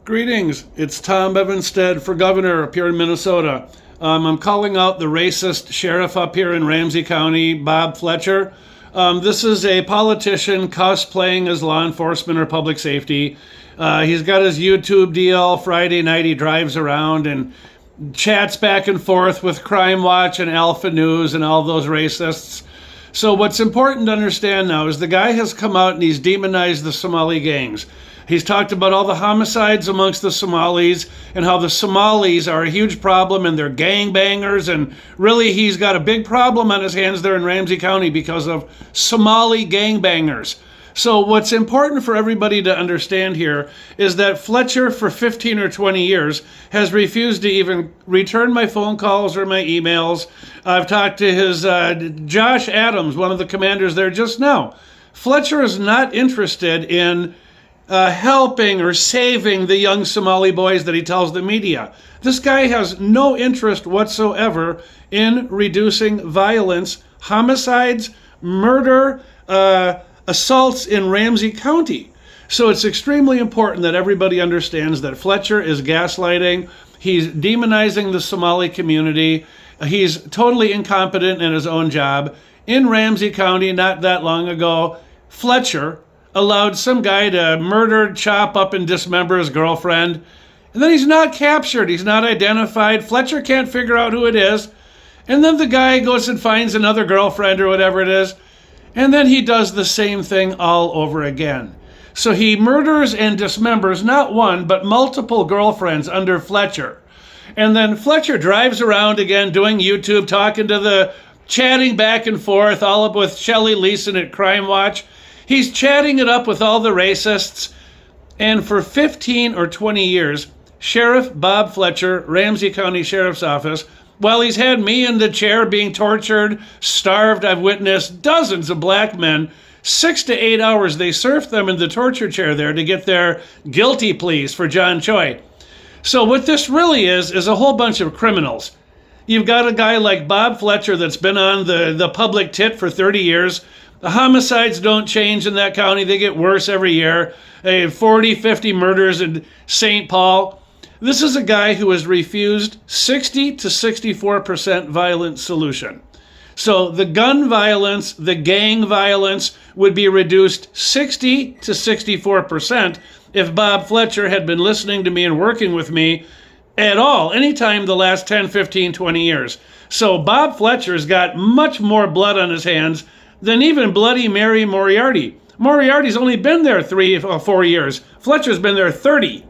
Greetings. It's Tom Evanstead for governor up here in Minnesota. I'm calling out the racist sheriff up here in Ramsey County, Bob Fletcher. This is a politician cosplaying as law enforcement or public safety. He's got his YouTube deal. Friday night he drives around and chats back and forth with Crime Watch and Alpha News and all those racists. So what's important to understand now is the guy has come out and he's demonized the Somali gangs. He's talked about all the homicides amongst the Somalis and how the Somalis are a huge problem and they're gangbangers. And really, he's got a big problem on his hands there in Ramsey County because of Somali gangbangers. So what's important for everybody to understand here is that Fletcher, for 15 or 20 years, has refused to even return my phone calls or my emails. I've talked to his Josh Adams, one of the commanders there just now. Fletcher is not interested in helping or saving the young Somali boys that he tells the media. This guy has no interest whatsoever in reducing violence, homicides, murder, assaults in Ramsey County. So it's extremely important that everybody understands that Fletcher is gaslighting. He's demonizing the Somali community. He's totally incompetent in his own job. In Ramsey County, not that long ago, Fletcher allowed some guy to murder, chop up, and dismember his girlfriend. And then he's not captured. He's not identified. Fletcher can't figure out who it is. And then the guy goes and finds another girlfriend or whatever it is. And then he does the same thing all over again. So he murders and dismembers not one, but multiple girlfriends under Fletcher. And then Fletcher drives around again doing YouTube, talking to the, chatting back and forth, all up with Shelley Leeson at Crime Watch. He's chatting it up with all the racists. And for 15 or 20 years, Sheriff Bob Fletcher, Ramsey County Sheriff's Office, while he's had me in the chair being tortured, starved, I've witnessed dozens of black men, 6 to 8 hours, they surf them in the torture chair there to get their guilty pleas for John Choi. So what this really is a whole bunch of criminals. You've got a guy like Bob Fletcher that's been on the public tit for 30 years. The homicides don't change in that county. They get worse every year. 40, 50 murders in St. Paul. This is a guy who has refused 60 to 64% violent solution. So the gun violence, the gang violence would be reduced 60 to 64% if Bob Fletcher had been listening to me and working with me at all, anytime the last 10, 15, 20 years. So Bob Fletcher's got much more blood on his hands than even Bloody Mary Moriarty. Moriarty's only been there 3 or 4 years. Fletcher's been there 30.